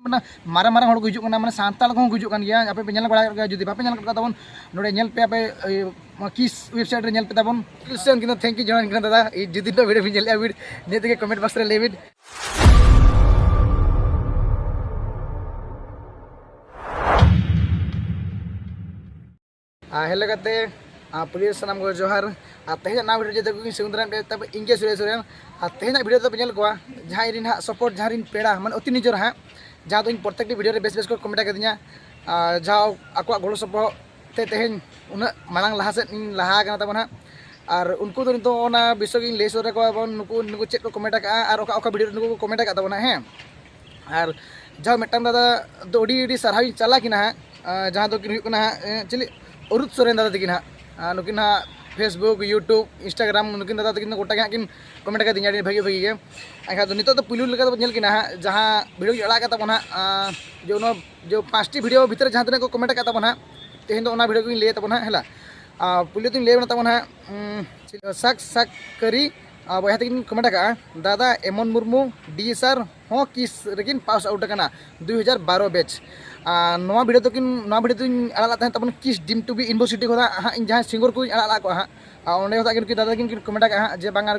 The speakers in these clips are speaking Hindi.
मारा मारा हड़ को हिजुक माने सांताल को हिजुक कान गया आपे पे नेल बड़ा गया जुदी बापे नेल करता तबन नोडे नेल पे आपे किस वेबसाइट रे नेल पे तबन लिसन किन थैंक यू जॉइन किन दादा जुदी तो वीडियो भी नेल वीडियो ने तके कमेंट बॉक्स रे लेविड हेलो कते पुलिस सनाम को जोहार तेज ना वीडियो जो देखो सुंदरन तब इंगे सुरेश सोरेन तेज वीडियो तो पेल को जहाँ इन सपोर्ट जहाँ इन पेड़ा मैं अति निजर हाँ जहाँ तो प्रत्येक वीडियो रे बेस बेस को कमेंट कर जहाँ आक गड़ो सपोहते तेज उन्ना मांग लहा से लहा तब हाँ और उनको तो नितो विषय की लैस को नुकु नुकु चेक को कमेंट का वीडियो नुकु कमेंट का तब हाँ और जहाँ मिट्टन दादा तो अड़ी सारहाव चला कि जहाँ तो चली अरुद सोरेन दादा तकिन हाँ नुकिन हाँ फेसबुक यूट्यूब इंस्टाग्राम नुकिन दादा तकिन गोटा हाँ किन कमेंट कर भागी भागी गे एनखान नित तो पुलू लेकिन हाँ जहाँ वीडियो अड़ा तब हाँ जो 5टी वीडियो भीतर जहाँ तक को कमेंट का तब हाँ तेहन तो वीडियो को लै तब है पुलू तो लै तब हाँ साक साक करी बया तकिन कमेंट का दादा एमन मुर्मू डी सर हाँ किस रेकिन पास आउट 2012 बैच नवा वीडियो तो वीडियो आड़ा तब किस डीम टू बी यूनिवर्सिटी को हाँ इन जहाँ सिंगर को आड़ा को हाँ अंडे दादा किन कमेंट हाँ जे बांगा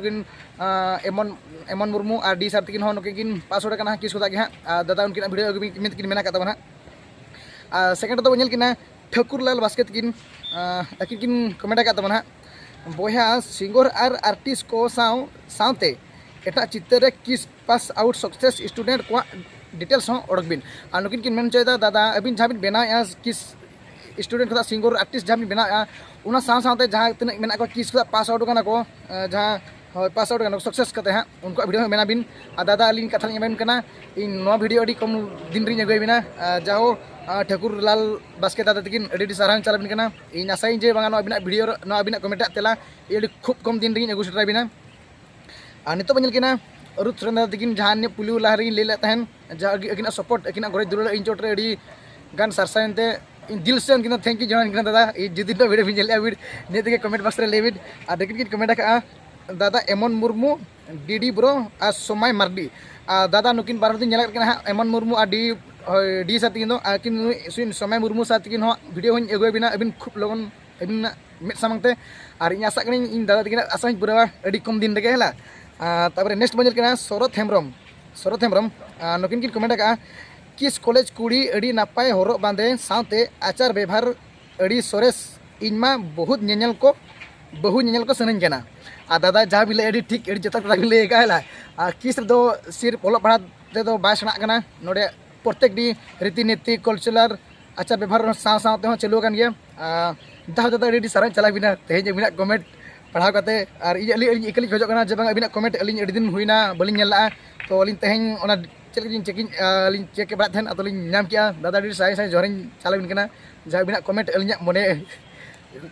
एमन एमन मुर्मू और डी सर तकिन नुकिन पास आउट किस को हाँ दादा उनकी वीडियो तकिन मेना तब हाँ सेकेंड तो नेल किना ठाकुरलाल बास्के तकिन अकिन किन कमेंट तब हाँ बया सिंगर और आर्टिस्ट को सावते एटा चित्र किस पास आउट सक्सेस स्टूडेंट को डिटेल्स ओडकबिन और नुकिन किन मेन चेदा दादा अबिन जहाँ बिन बनाया किस स्टूडेंट को सिंगर आर्टिस्ट जहाँ बिन बनाया उना सावते जहाँ तीन मेना को किस को पास आउट को जहाँ पास आउट सक्सेस करते हैं उनको वीडियो मेना बिन दादा अली कथा एमेन कना इन नो वीडियो अड़ी कम दिन री अगुबिना जाओ ठाकुरलाल बास्के दादा तकिन अड़ी सारा चलाबिन कना इन आसाई जे बांगा अबिना वीडियो अबिना कमेंट तेला ये खूब कम दिन री अगु सेटराबिना और नितो बन किना अरुद सोरेन दादा तकिन जहाँ पुलू लहा री लै तहन जहाँ अकिना सपोर्ट अकिना गरज दुलार इन चोट रे अड़ी गान सारसायनते इन दिल से उनकिन थैंक यू जॉइन किन दादा जुदी तो वीडियो भी नेल ने तके कमेंट बॉक्स रे लेविड और देखिन किन कमेंट का दादा एमन मुर्मू डी ब्रो और सोमाय मार्डी दादा नुकिन बार दिन हाँ एमन मुर्मू और डी साथ किन सोमाय मुर्मू साथ किन वीडियो हूँ अगुबिना अबिन खूब लगन अबिन मेद सामंगते और इन आशा इन दादा तकिन आशा पूरा अड़ी कम दिन रे है तब नेक्स्ट बन शरत हेम्ब्रम नुकिन किन कमेंट का किस कॉलेज कुड़ी अड़ी नापाय हरक बांधे साथे आचार व्यवहार अड़ी सोरेस इनमा बहुत नेल को बहु नेल को सनन कना दादा जहाँ भी लै ठीक अड़ी जता भी लै का किस दो सिर्फ ओल पढ़ा तेदो बाय सेना नोडे प्रत्येक डी रीति नीति कल्चरल आचार व्यवहार साथे चालू गया दादा दादा अड़ी सारा चला बिना तेज अबिना कमेंट पढ़ाव करते और इकली खोजना जे बांग अबिना कमेंट अली अड़ी दिन हुईना बलिंग तो अली तेज चेकिंग अली चेक बड़ा तो नाम किया दादा अड़ी साई साई जोहर चला बिन जहाँ अबिना कमेंट अली मने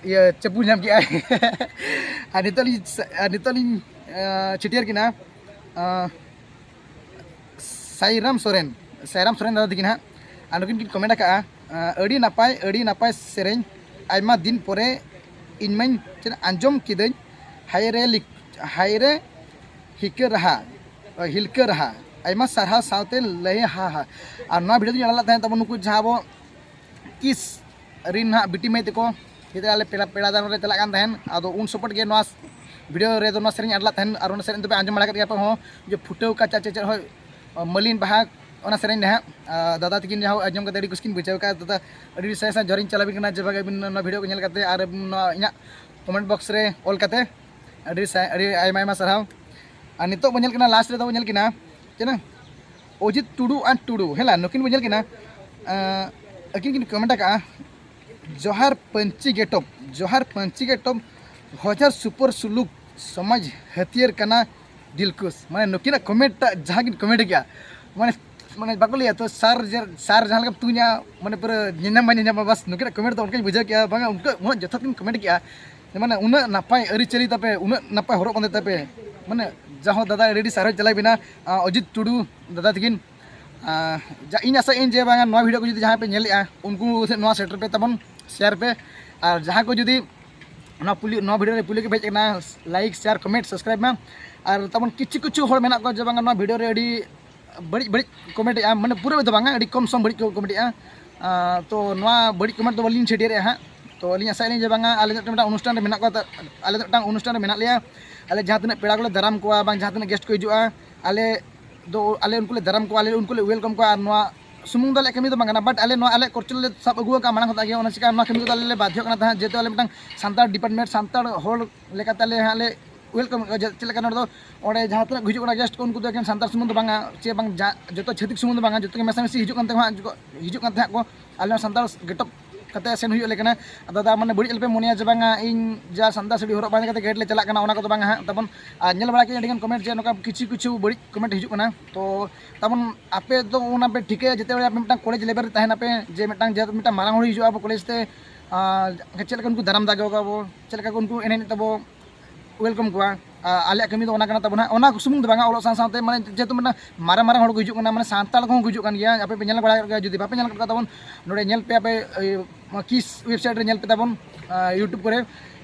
ये चपू नाम किया और नितली छिटियर किना साईराम सोरेन दादा तकिन हाँ और नुकिन किन कमेंट का अड़ी नापाय सेरें आयमा दिन परे इनमें आंजम किदन हायरे हिलके रहा आयमा सारहा सावते लय हा और ना वीडियो आड़ा तब नुकु जहाँ वो किस रिन हाँ बिटी मई तको आले पेड़ा दान रे चला अद उन सपोर्ट के वीडियो रे दो सेरें आड़ा और सेरें तो आंजम बड़ा कर जो फुटो का चाचे मलिन बाहा सेरें हाँ दादा तकिन जहाँ आंजम कर कुछ बुझाव का दादा अड़ी साय साय जोरिन चला बिन जब वीडियो को नेल और इन कमेंट बॉक्स रे ऑल करते अड़ी आयमा साराव और नितो बन लास्ट रे बन चेना अजित टुडू और टुडू है नुकिन बन अकिन किन कमेंट का जोहार पंची गेटअप हजार सुपर सुलूक समाज हथियार कना दिलकुश माने नुकिन कमेंट जहाँ किन कमेंट किया माने माने बाको लिया तो सार जहाँ तुझा माने पूरा निनाम बस नुकिन कमेंट तो उनका बुझा किया बांगा उनका उन जथा किन कमेंट किया माने उन नापाय अरिचली तापे उन नापाय हरक बांधे तापे माने जहाँ दादा रेडी सारा चला बिना अजित टुडू दादा तकिन इन आशा इन जे बांगा वीडियो को जहाँ पे नेल उनको सेटर पे तबन शेयर पे और जहाँ को जुदी वीडियो पुलिस के भेजना लाइक शेयर कमेंट सब्सक्राइब में और तबन किछु किछु हर मेना को जे बांगा वीडियो रे अड़ी बड़ी बड़ी कमेंट माने पूरा तो बांगा अड़ी कम सम बड़ी कमेंट तो नवा बड़ी कमेंट तो बालिन छेड़े हाँ तो अली आशा जे बांगा आले अनुष्ठान में को आले अनुष्ठान में लिया आले जहाँ तक पेड़ा को दाराम को जहाँ तक गेस्ट को हिजुआ आले दो आले उनको दाराम को आले उनको वेलकम को सुमुंग दाले कमी तो बांगा बट आले आले कोर्चल सब अगुआ का मांग होता है चिका कमी को आले बाध्य करना जेतो आले सानतार डिपार्टमेंट सानतार होल लेकाते आले वेलकम चलना और जहाँ तक हिजुना गेस्ट को उनको तो सानतार सुमुंग बांगा चे बांग जो छातिक सुमुंग बांगा जो मेसामेसी हिजुन को आले सानतार गेटअप कते सेन हुई लेकना दादा माने बड़ी पे मोनिया जे बांगा इन जा सानतार साड़ी हरब बांधे कते गेट ले चला कना ओना को बांगा तबन नेल बड़ा के अडिगन कमेंट जे नका किछु किछु बड़ी कमेंट हिजुना तो तबन आपे तो ओना पे ठीके जेते आपे मिटा कॉलेज लेवल तहना पे जे मिटा जे मिटा मारांग हर हिजुआ कॉलेज ते चलका उनको दाराम दागे को चलका उनको एने तबो वेलकम को आले कमी तो तब ना सुमुंग तो बांगा साथ माने जेतु मना मारा मारा हड़ को हिजुक माने सानताल को हिजुक गया आपे पे बड़ा जुदी बापे तबन नोडे नेल पे आपे किस वेबसाइट रे नेल पे तबन यूट्यूब करे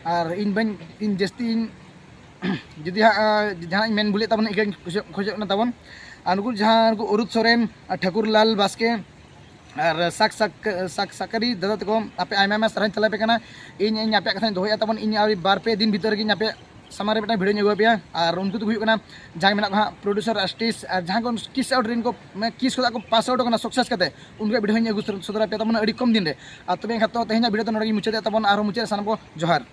और इन बन इन जस्ती इन जुदी जहाँ मेन बुले तबन इक खोजना तबन उनको जहाँ उनको अरुद सोरेन ठाकुरलाल बास्के और साक साक साक साकरी दादा तक आपे आयमा सराह चला पे इन आपे कथा दोया तबन इन बार पे दिन भीतर गी आपे सामारे मिट्टा भिडियो अगुआ पे और उनको तो जहाँ में प्रोड्यूसर आर्टिस्ट और जहाँ को किस आउट को किस को पास आउट सक्सेस करते उनको भिडियो अगू सदर पे तब अड़ी कम दिन रे तब तो तेज भिडियो तो मुचाद तब और मुचाद सामान को जोहार।